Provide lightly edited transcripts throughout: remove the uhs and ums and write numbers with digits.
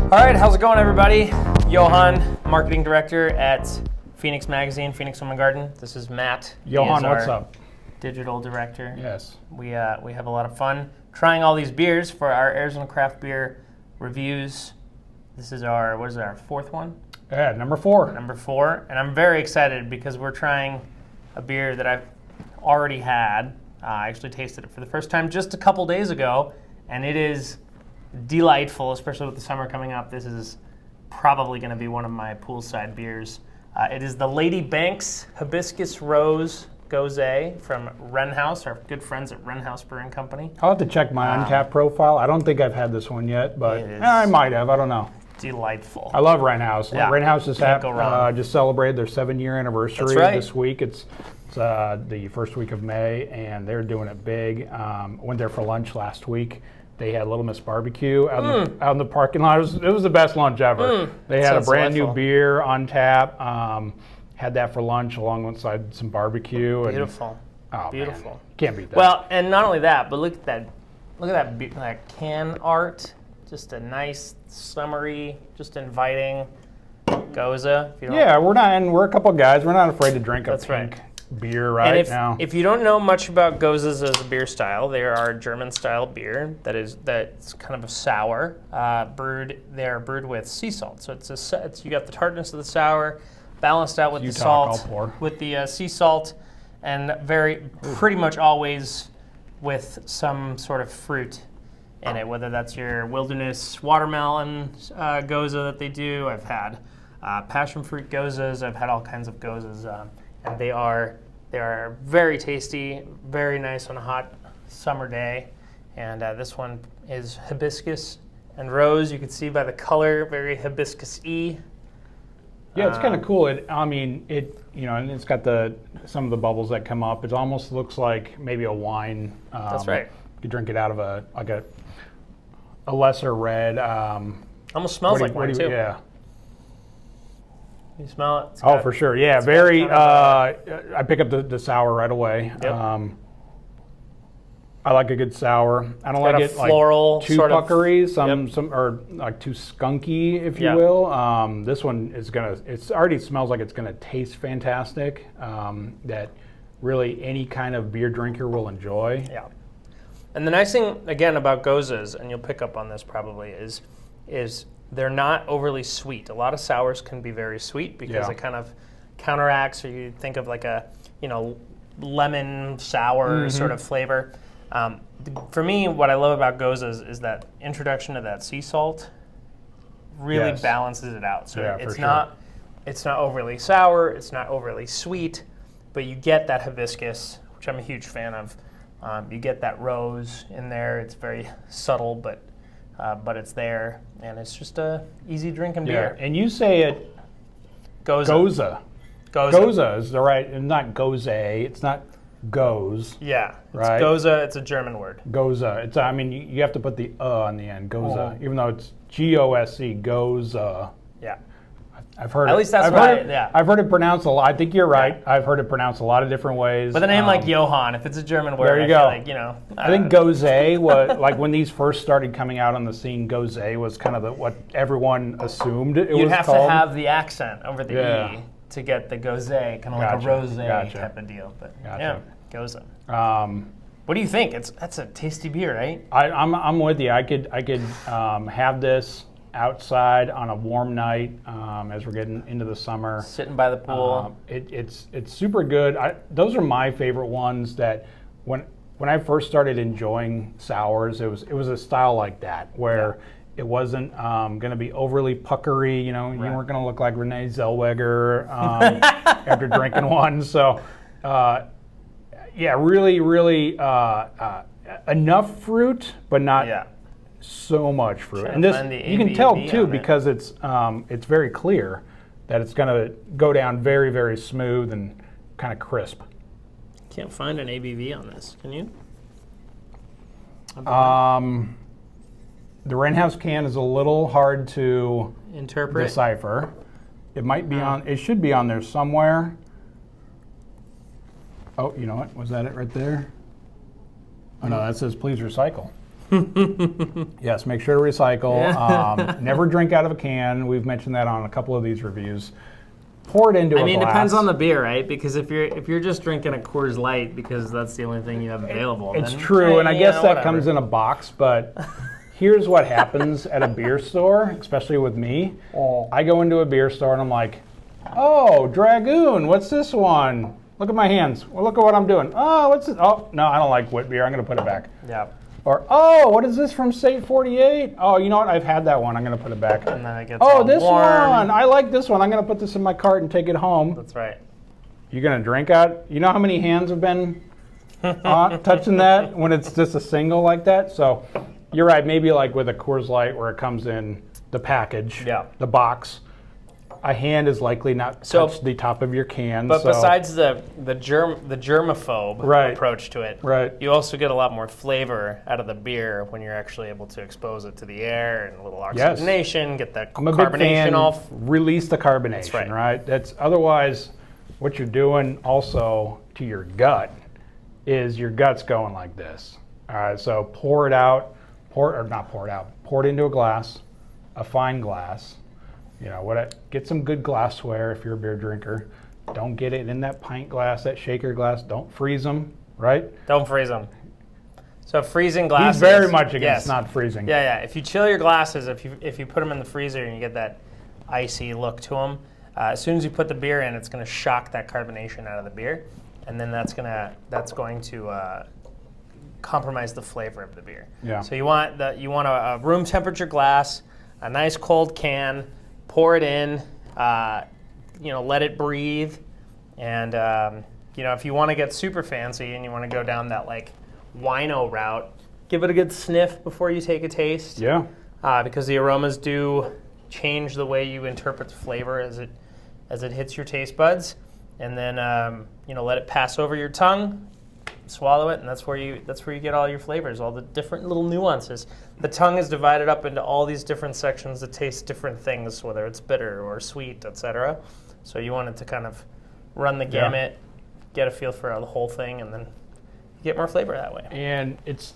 All right, how's it going, everybody? Johan, marketing director at Phoenix Magazine, Phoenix Home and Garden. This is Matt. Johan, what's up? Digital director. Yes. We have a lot of fun trying all these beers for our Arizona craft beer reviews. This is our, what is it, our fourth one? Yeah, number 4. Number 4, and I'm very excited because we're trying a beer that I've already had. I actually tasted it for the first time just a couple days ago, and it is delightful, especially with the summer coming up. This is probably going to be one of my poolside beers. It is the Lady Banks Hibiscus Rose Gose from Wren House, our good friends at Wren House Brewing Company. I'll have to check my Untapped profile. I don't think I've had this one yet, but I might have. I don't know. Delightful. I love Wren House. Yeah. Wren House just celebrated their 7-year anniversary this week. It's the first week of May, and they're doing it big. Went there for lunch last week. They had Little Miss Barbecue out in the parking lot. It was the best lunch ever. They had a brand new beer on tap. Had that for lunch alongside some barbecue. Beautiful. Oh, beautiful. Man. Can't beat that. Well, and not only that, but look at that can art. Just a nice, summery, just inviting gose. Yeah, we're a couple guys. We're not afraid to drink a pink beer now. If you don't know much about goses as a beer style, they are a German-style beer that's kind of a sour. They're brewed with sea salt, so you got the tartness of the sour, balanced out with the salt, with the sea salt, and pretty much always with some sort of fruit in it, whether that's your wilderness watermelon gose that they do. I've had passion fruit goses. I've had all kinds of goses, and they are very tasty, very nice on a hot summer day. And this one is hibiscus and rose. You can see by the color, very hibiscus-y. Yeah, it's kind of cool. And it's got some of the bubbles that come up. It almost looks like maybe a wine. That's right. You could drink it out of a lesser red. Almost smells like wine too. Yeah. You smell it? For sure. Yeah, very. I pick up the sour right away. Yep. I like a good sour. I don't like it floral, like too puckery, some or like too skunky, if you will. This one is it already smells like it's gonna taste fantastic. That really any kind of beer drinker will enjoy. Yeah. And the nice thing again about goses, and you'll pick up on this probably, is they're not overly sweet. A lot of sours can be very sweet because it kind of counteracts, or you think of like a lemon sour sort of flavor. For me, what I love about goses is that introduction of that sea salt really balances it out. So it's not overly sour, it's not overly sweet, but you get that hibiscus, which I'm a huge fan of. You get that rose in there. It's very subtle, but it's there, and it's just a easy drinking beer. And you say it gose. Gose is the right, and not gose. It's not gose. Yeah, right. It's gose. It's a German word. Gose. It's. I mean, you have to put the on the end. Gose, even though it's Gose. Gose. Yeah. I've heard. At least that's right. Yeah. I've heard it pronounced a lot. I think you're right. I've heard it pronounced a lot of different ways. But a name like Johan, if it's a German word, there you go. Feel like, I think gose was like when these first started coming out on the scene. Gose was kind of what everyone assumed it was called. You'd have to have the accent over the e to get the gose, kind of like a rose type of deal. But gose. What do you think? That's a tasty beer, right? I'm with you. I could have this outside on a warm night as we're getting into the summer, sitting by the pool. It's super good. Those are my favorite ones. That when I first started enjoying sours, it was a style like that where it wasn't going to be overly puckery. You weren't going to look like Renee Zellweger after drinking one. So really enough fruit, but not so much fruit. And this you can tell too because it's very clear that it's going to go down very, very smooth and kind of crisp. Can't find an ABV on this, can you? The Wren House can is a little hard to decipher. It might be on. It should be on there somewhere. Oh, you know what? Was that it right there? Oh no, that says please recycle. Yes, make sure to recycle. Never drink out of a can. We've mentioned that on a couple of these reviews. Pour it into a glass. I mean, it depends on the beer, right? Because if you're just drinking a Coors Light because that's the only thing you have available, it's then, true, and I guess that whatever. comes in a box. But here's what happens at a beer store, especially with me. I go into a beer store and I'm like, "Oh, Dragoon, what's this one? Look at my hands. Well, look at what I'm doing. Oh, what's this? Oh, no, I don't like wit beer. I'm going to put it back." Yeah. Or, "Oh, what is this from State 48? Oh, you know what? I've had that one. I'm going to put it back." And then it gets "Oh, all this warm. one. I like this one. I'm going to put this in my cart and take it home." That's right. You're going to drink out? You know how many hands have been touching that when it's just a single like that? So you're right. Maybe like with a Coors Light where it comes in the package, the box, a hand is likely not touch the top of your can. But besides the germaphobe approach to it, you also get a lot more flavor out of the beer when you're actually able to expose it to the air and a little oxygenation, get that I'm a big fan, carbonation off. Release the carbonation, right? That's otherwise what you're doing also to your gut is your gut's going like this. All right, so pour it into a glass, a fine glass. You know, get some good glassware if you're a beer drinker. Don't get it in that pint glass, that shaker glass. Don't freeze them, right? Don't freeze them. So freezing glasses. He's very much against not freezing. Yeah. If you chill your glasses, if you put them in the freezer and you get that icy look to them, as soon as you put the beer in, it's going to shock that carbonation out of the beer, and then that's going to compromise the flavor of the beer. Yeah. So you want a room temperature glass, a nice cold can. Pour it in, let it breathe, and if you want to get super fancy and you want to go down that like wino route, give it a good sniff before you take a taste. Yeah. Because the aromas do change the way you interpret the flavor as it hits your taste buds, and then let it pass over your tongue. Swallow it, and that's where you get all your flavors, all the different little nuances. The tongue is divided up into all these different sections that taste different things, whether it's bitter or sweet, etc. So you want it to kind of run the gamut, get a feel for the whole thing, and then get more flavor that way. And it's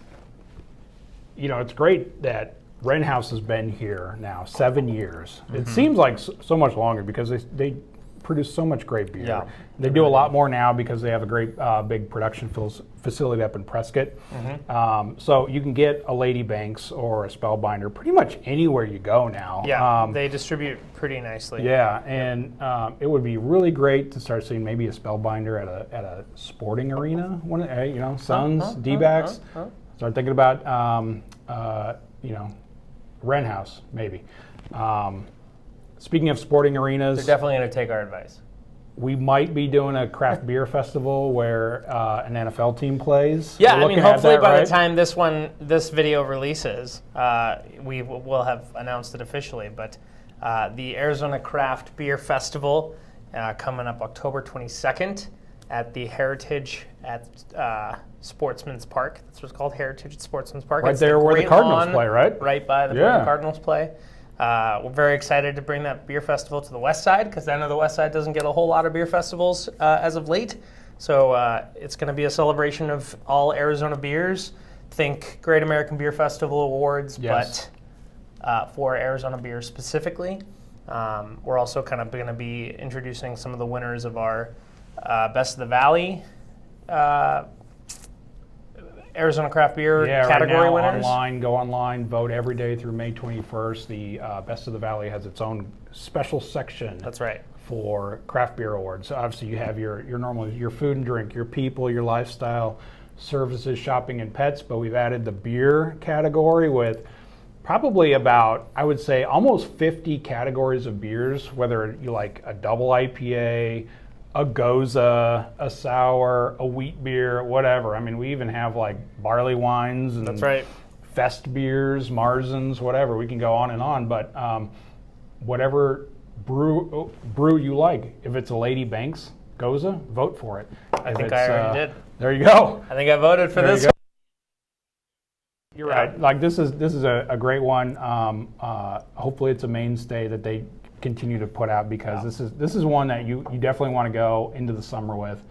great that Wren House has been here now 7 years. Mm-hmm. It seems like so much longer because they produce so much great beer. Yeah, they do a lot more now because they have a great big production facility up in Prescott. Mm-hmm. So you can get a Lady Banks or a Spellbinder pretty much anywhere you go now. Yeah, they distribute pretty nicely. Yeah, and it would be really great to start seeing maybe a Spellbinder at a sporting arena. Suns, D-backs. Start thinking about Wren House maybe. Speaking of sporting arenas, they're definitely going to take our advice. We might be doing a craft beer festival where an NFL team plays. Yeah, hopefully by the time this video releases, we will have announced it officially. But the Arizona Craft Beer Festival coming up October 22nd at the Heritage at Sportsman's Park. That's what it's called, Heritage at Sportsman's Park. Right there where the Cardinals play, right? Right by the Cardinals play. We're very excited to bring that beer festival to the West Side because I know the West Side doesn't get a whole lot of beer festivals as of late. So it's going to be a celebration of all Arizona beers. Think Great American Beer Festival Awards, but for Arizona beer specifically. We're also kind of going to be introducing some of the winners of our Best of the Valley Arizona Craft Beer category winners. Go online, vote every day through May 21st. The Best of the Valley has its own special section. That's right. For craft beer awards. So obviously you have your normal, your food and drink, your people, your lifestyle, services, shopping, and pets, but we've added the beer category with probably about, I would say, almost 50 categories of beers, whether you like a double IPA, a gose, a sour, a wheat beer, whatever. I mean, we even have like barley wines and fest beers, Marzens, whatever. We can go on and on, but whatever brew you like. If it's a Lady Banks gose, vote for it. I think I already did. There you go. I think I voted for this. You're right. Like this is a great one. Hopefully, it's a mainstay that they continue to put out because this is one that you definitely want to go into the summer with.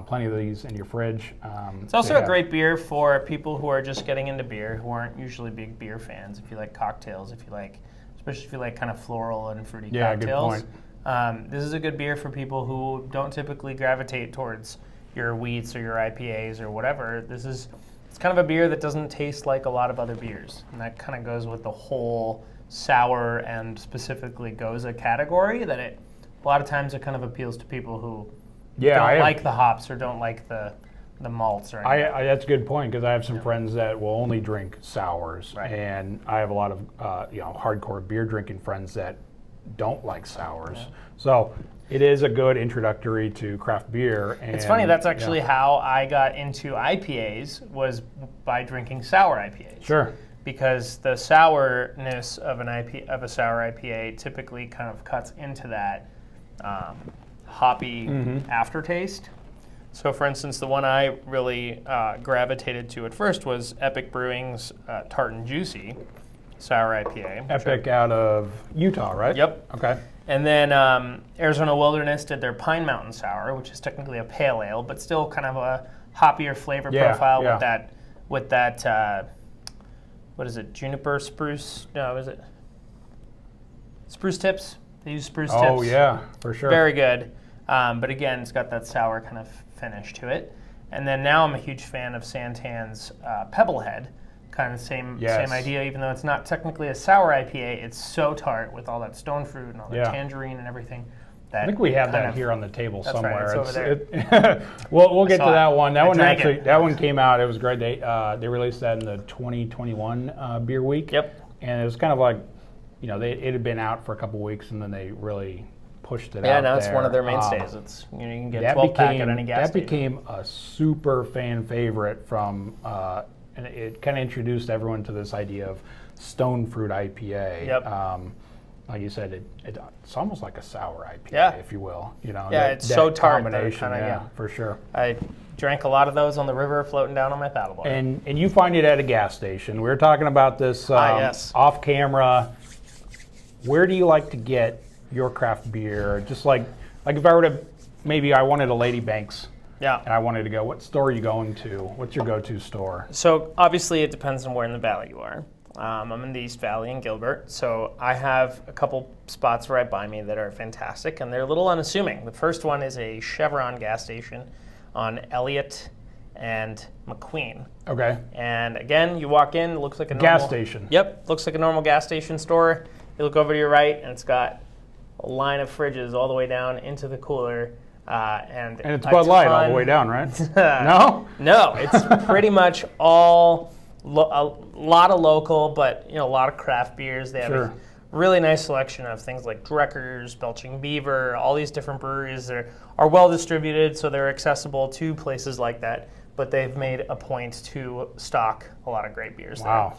Plenty of these in your fridge. It's also a great beer for people who are just getting into beer, who aren't usually big beer fans. If you like cocktails, especially if you like kind of floral and fruity cocktails. Good point. This is a good beer for people who don't typically gravitate towards your wheats or your IPAs or whatever. It's kind of a beer that doesn't taste like a lot of other beers, and that kind of goes with the whole sour and specifically gose category. That a lot of times it kind of appeals to people who don't like the hops or don't like the malts or anything. That's a good point, because I have some friends that will only drink sours, and I have a lot of hardcore beer drinking friends that don't like sours. Yeah. So it is a good introductory to craft beer. And it's funny, that's actually how I got into IPAs, was by drinking sour IPAs. Sure. Because the sourness of a sour IPA typically kind of cuts into that hoppy aftertaste. So, for instance, the one I really gravitated to at first was Epic Brewing's Tart and Juicy sour IPA. Epic out of Utah, right? Yep. Okay. And then Arizona Wilderness did their Pine Mountain Sour, which is technically a pale ale, but still kind of a hoppier flavor profile with that what is it? Juniper spruce? No, is it spruce tips? They use spruce tips. Oh yeah, for sure. Very good. But again, it's got that sour kind of finish to it. And then now I'm a huge fan of Santan's Pebblehead. Kind of same idea, even though it's not technically a sour IPA, it's so tart with all that stone fruit and all that tangerine and everything. I think we have that here on the table somewhere. Right, it's over there. We'll get to that one. That one came out. It was great. They released that in the 2021 Beer Week. Yep. And it was kind of like, it had been out for a couple weeks, and then they really pushed it out. Yeah, now it's one of their mainstays. It's you can get a 12-pack at any gas station. That became a super fan favorite from, and it kind of introduced everyone to this idea of stone fruit IPA. Yep. Like you said, it's almost like a sour IPA, if you will. It's so tart. For sure. I drank a lot of those on the river floating down on my paddleboard. And you find it at a gas station. We were talking about this off camera. Where do you like to get your craft beer? Just like if I were to, maybe I wanted a Lady Banks. Yeah. And I wanted to go, what store are you going to? What's your go-to store? So obviously it depends on where in the valley you are. I'm in the East Valley in Gilbert, so I have a couple spots right by me that are fantastic, and they're a little unassuming. The first one is a Chevron gas station on Elliott and Mcqueen. Okay. And again, you walk in, it looks like a normal gas station. Yep, looks like a normal gas station store. You look over to your right, and it's got a line of fridges all the way down into the cooler. And it's Bud Light all the way down, right? No? No, it's pretty much all a lot of local, but a lot of craft beers. They have a really nice selection of things like Drecker's, Belching Beaver, all these different breweries that are well distributed, so they're accessible to places like that, but they've made a point to stock a lot of great beers there.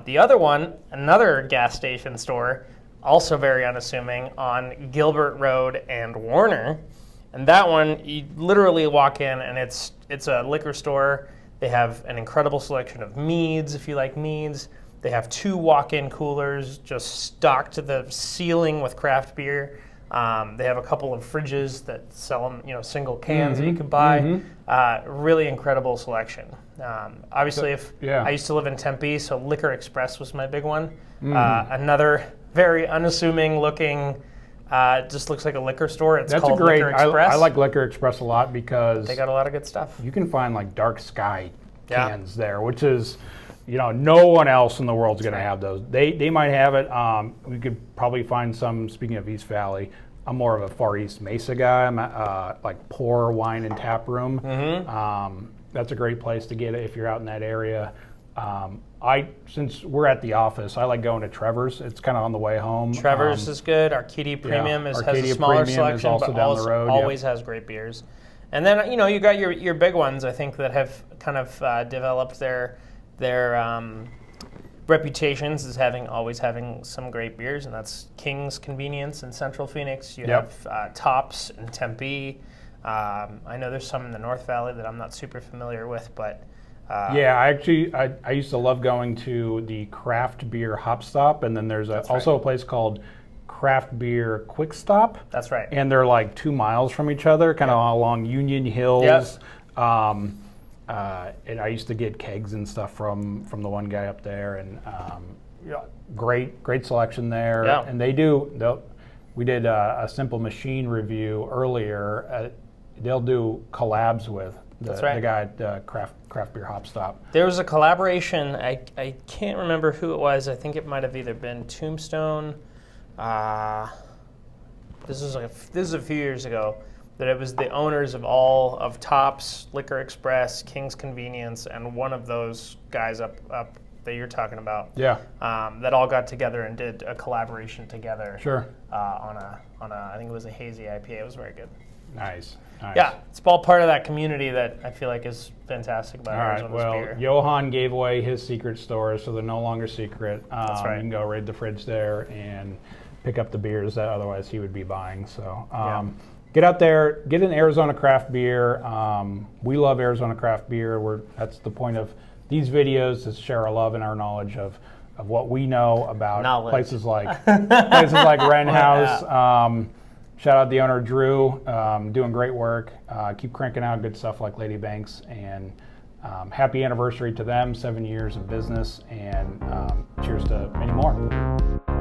The other one, another gas station store, also very unassuming, on Gilbert Road and Warner. And that one, you literally walk in and it's a liquor store. They have an incredible selection of meads, if you like meads. They have 2 walk-in coolers just stocked to the ceiling with craft beer. They have a couple of fridges that sell them, single cans that you can buy. Really incredible selection. Obviously, I used to live in Tempe, so Liquor Express was my big one. Another very unassuming looking, just looks like a liquor store. It's called Liquor Express. I like Liquor Express a lot because they got a lot of good stuff. You can find like Dark Sky cans there, which is, no one else in the world's going to have those. They might have it. We could probably find some. Speaking of East Valley, I'm more of a Far East Mesa guy. I'm like Pour Wine and Tap Room. That's a great place to get it if you're out in that area. Since we're at the office, I like going to Trevor's. It's kind of on the way home. Trevor's is good. Arcadia Premium has a smaller selection, also but down the road, always has great beers. And then you got your big ones, I think, that have kind of developed their reputations as always having some great beers, and that's King's Convenience in Central Phoenix. You have Tops in Tempe. I know there's some in the North Valley that I'm not super familiar with, but I used to love going to the craft beer hop stop, and then there's also a place called craft beer quick stop. That's right. And they're like 2 miles from each other, kind of along Union Hills. Yep. And I used to get kegs and stuff from the one guy up there, and great selection there. Yeah. And we did a Simple Machine review earlier. They'll do collabs with the guy at Craft Beer Hop Stop. There was a collaboration. I can't remember who it was. I think it might have either been Tombstone. This is a few years ago. That it was the owners of all of Tops, Liquor Express, King's Convenience, and one of those guys up that you're talking about. Yeah. That all got together and did a collaboration together. Sure. On a I think it was a hazy IPA. It was very good. Nice. Yeah, it's all part of that community that I feel like is fantastic about Arizona's beer. Johan gave away his secret stores, so they're no longer secret. That's right. You can go raid the fridge there and pick up the beers that otherwise he would be buying. So. Get out there, get an Arizona craft beer. We love Arizona craft beer. That's the point of these videos, is share our love and our knowledge of what we know about places like Wren House. Yeah. Shout out the owner, Drew, doing great work. Keep cranking out good stuff like Lady Banks, and happy anniversary to them, 7 years of business, and cheers to many more.